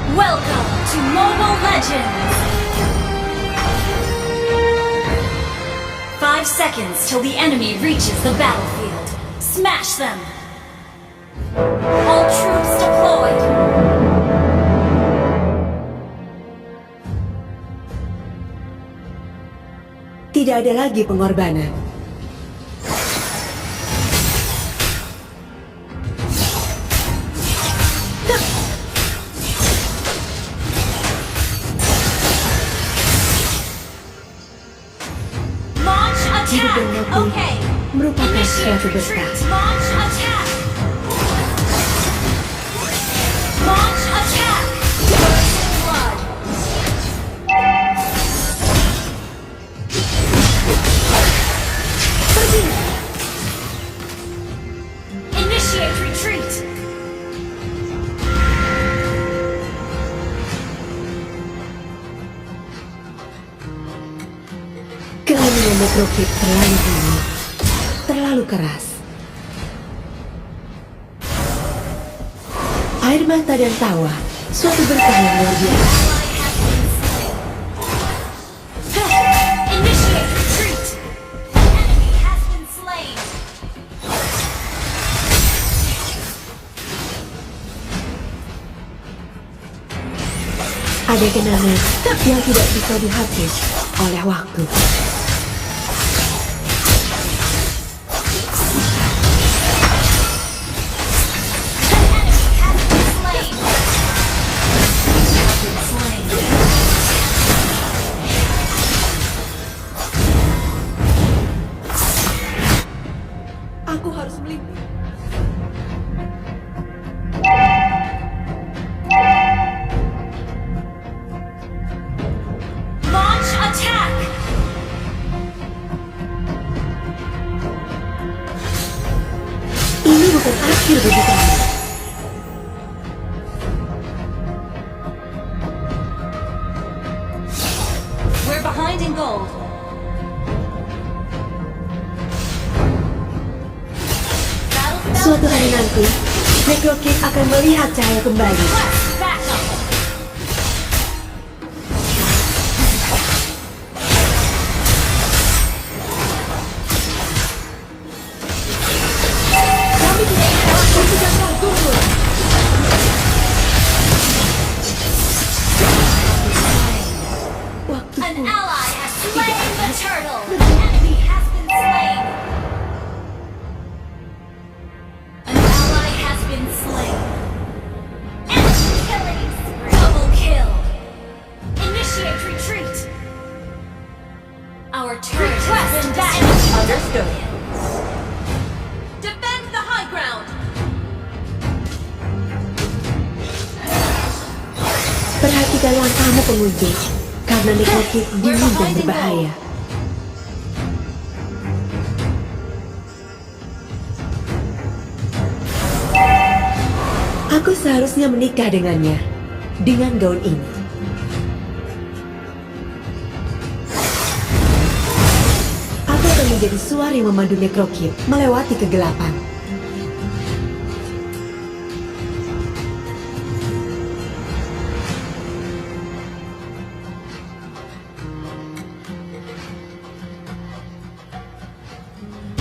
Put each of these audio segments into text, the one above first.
Welcome to Mobile Legends! 5 seconds till the enemy reaches the battlefield. Smash them! All troops deployed! Tidak ada lagi pengorbanan. Hidup dan mati merupakan suatu besar. Launch attack! Launch attack! Blood! Pergi! Initiate retreat! Kelalaian Necrokid terlalu tinggi, terlalu keras. Air mata dan tawa, suatu berkah yang luar biasa. Initiate retreat! An enemy has been slain! Ada kenangan yang tidak bisa dihapus oleh waktu. Aku harus melindungi. Launch attack! Ini bukan akhir bagi kamu. We're behind in gold. Suatu hari nanti, Necrokid akan melihat cahaya kembali. Request backup! Kami tidak dapat bersedangkan tunggu. Waktu An ally has slain the turtle! An enemy has been slain! An ally has been slain! Enemy killing spree! Double kill! Initiate retreat! Our turret has been damaged! Understood. Defend the high ground! Perhatikan langkahmu pengunjung, karena Necrokid dingin dan berbahaya. Aku seharusnya menikah dengannya, dengan gaun ini. Aku akan menjadi suara yang memandu Necrokid melewati kegelapan.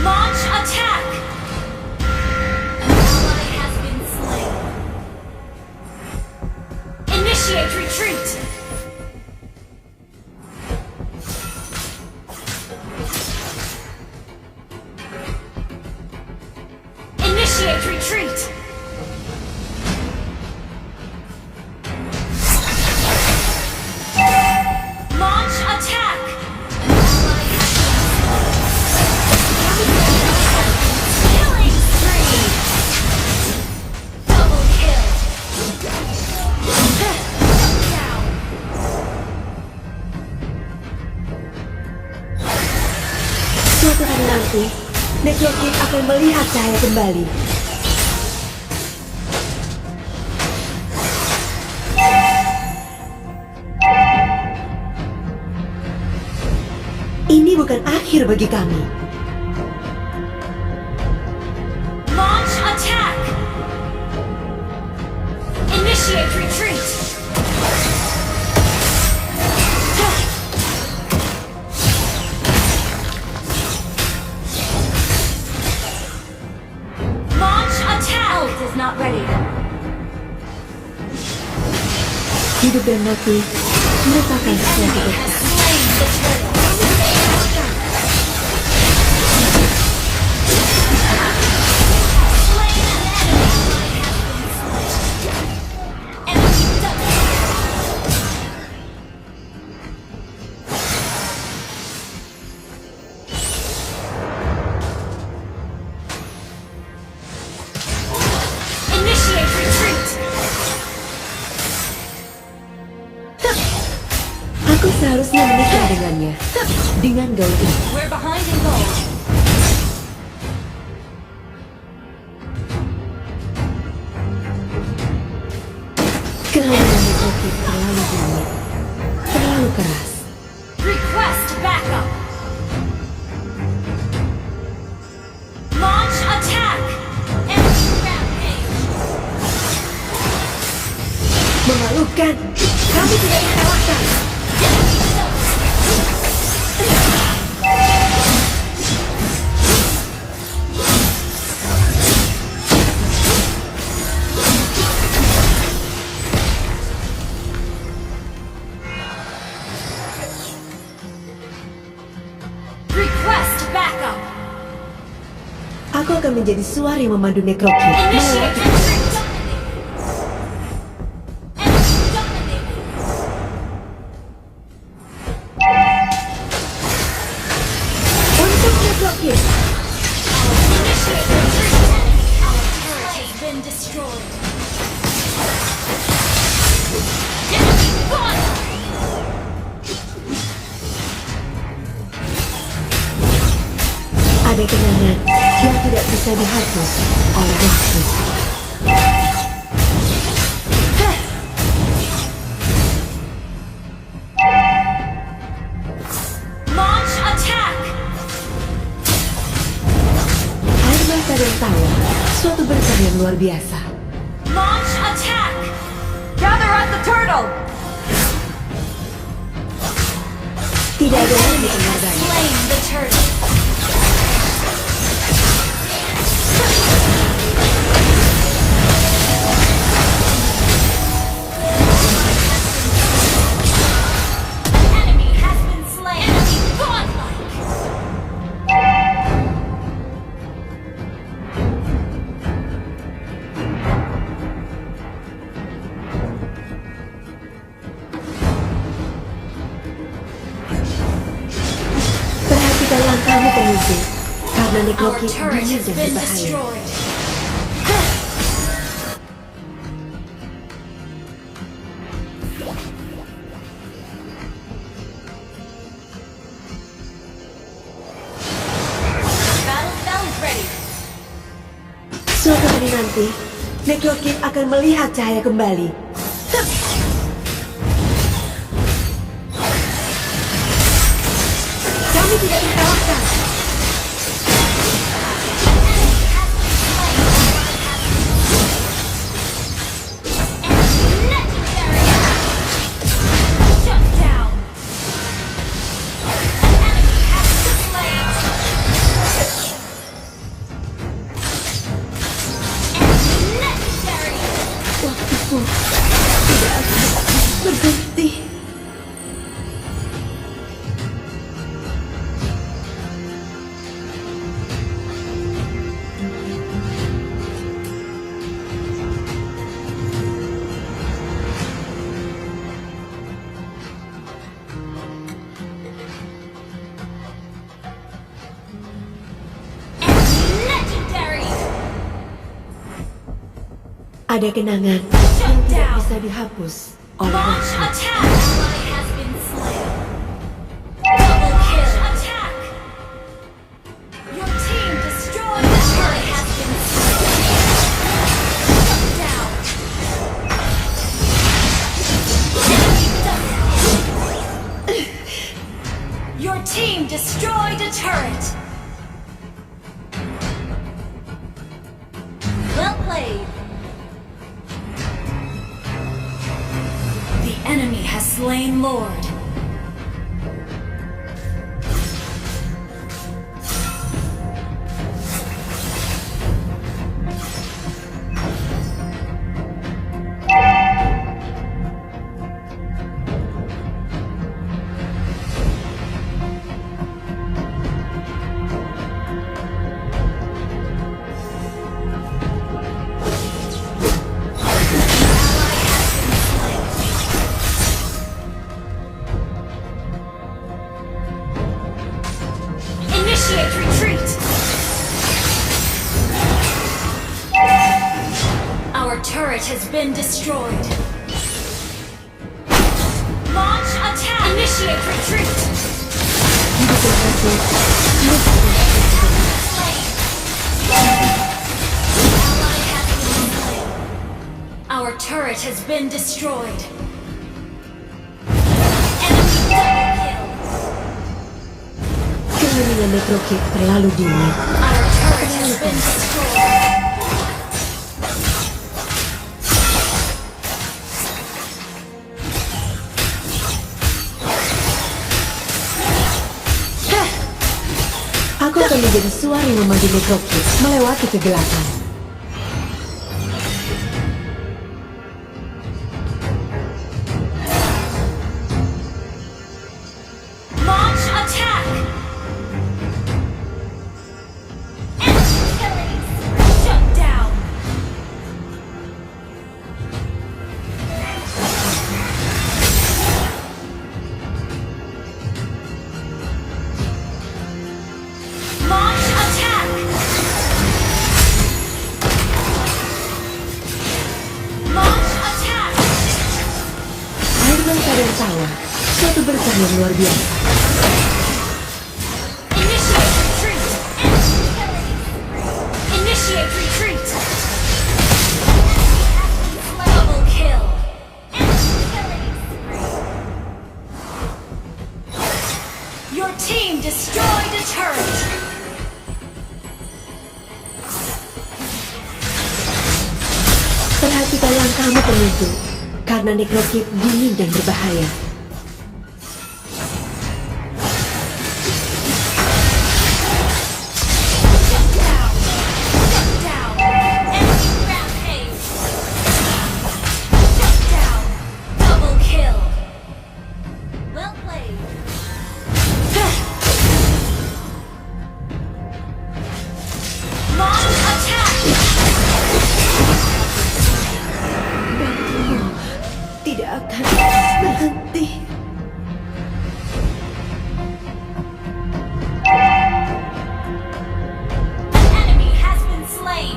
Launch attack! An ally has been slain. Initiate retreat! nanti, Necrokid akan melihat cahaya kembali. Ini bukan akhir bagi kami. Launch attack! Initiate retreat! Launch attack! Ult is not ready. Hidup dan mati merupakan suatu Enemy has pesta. slain the turtle. Slain an enemy. Enemy double kill. Initiate retreat. Aku seharusnya menikah dengannya. Dengan gaul ini. We're behind in gold. Kelalaian Necrokid terlalu tinggi. Terlalu keras. Request backup. Launch attack. Enemy rampage. Memalukan. Kamu tidak dikalahkan. Request backup. Aku akan menjadi suara yang memandu Necrokid Initiate melewati retreat. Enemy dominated. untuk Necrokid. Initiate retreat. Our turret has been destroyed. Enemy gone. Ada kenangan yang tidak bisa dihapus oleh waktu. Launch attack. Air mata dan tawa, suatu berkah yang luar biasa. Launch attack. Gather at the turtle. Tidak ada lagi penghargaan. Slain the turtle. An enemy has been slain. Enemy godlike. Perhatikan langkahmu pemimpin, karena Our Necrokid turret dingin has dan been berbahaya. destroyed. Battle bell is ready. Suatu hari nanti, Necrokid akan melihat cahaya kembali. Kami tidak dikalahkan. Shut down. An enemy has been slain. Enemy legendary. Waktuku tidak akan berhenti. Enemy legendary. Ada kenangan Shut yang tidak down. bisa dihapus oleh Launch waktu. attack. Ally has been slain. Double kill. Attack. team destroyed a turret. Well played. The enemy has slain Lord. Initiate retreat! Our turret has been destroyed. Launch attack! Initiate retreat! Ally has been slain. Our turret has been destroyed. Enemy double kill. Kemenangan Metro Kit terlalu dini. Our turret has been destroyed. Aku akan menjadi suara yang memandu Metro Kit melewati kegelapan. Launch attack! Enemy killing! Shut down! Launch attack! Launch attack! Airman Kadar Tawa, suatu berkah yang luar biasa. Initiate retreat! Initiate retreat! Double kill! Your team destroyed a turret! Perhatikan langkahmu penentu, karena Necro Kit dingin dan berbahaya. Shut down! Shut down! Enemy rampage! Shut down! Double kill! Well played! Launch attack! Tidak akan berhenti. An enemy has been slain!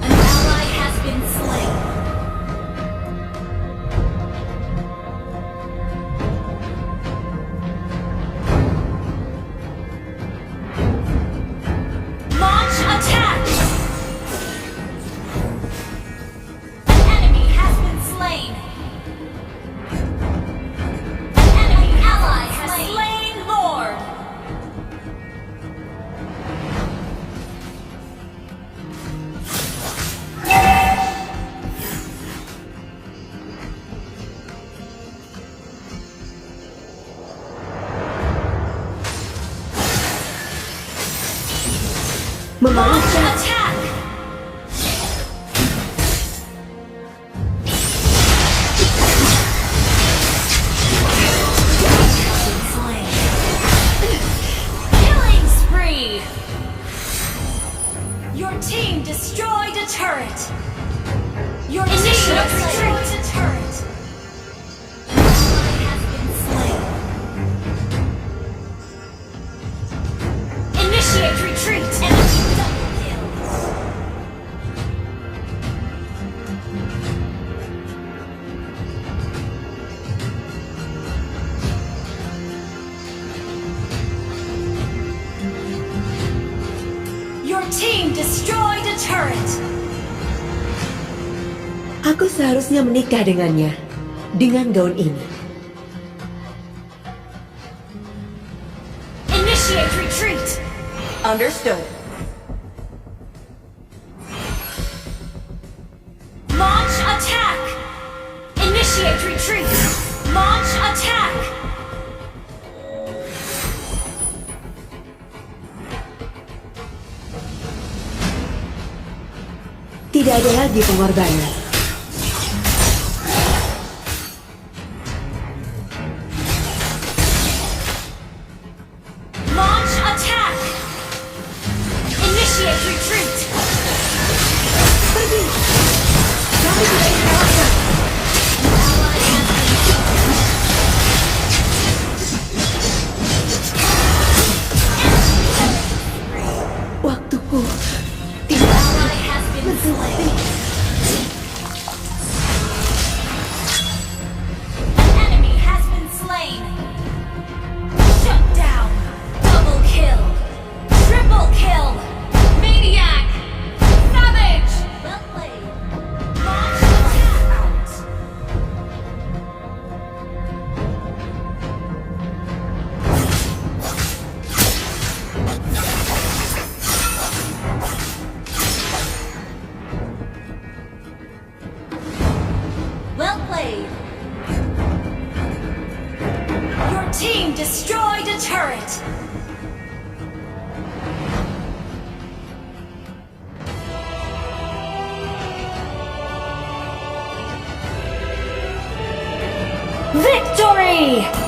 An ally has been slain! Launch attack! An enemy has been slain! An enemy ally has slain Lord! Launch Memanjat. attack! Slain. Killing spree! Your team destroyed a turret! Your team destroyed a turret! An ally has been slain. Initiate retreat! Enemy double kill! Your team destroyed a turret! Aku seharusnya menikah dengannya, dengan gaun ini. Initiate retreat! Understood. Launch attack! Initiate retreat! Launch attack! Tidak ada lagi pengorbanan. Launch attack! Initiate retreat! Pergi! Jangan tidak dikalahkan. Ally has been Waktuku tidak Ally has been slain. An enemy has been slain. Shut down. Double kill. Triple kill. Maniac. Savage. Well played. Launch attack out. Well played. Your team destroyed a turret. Victory!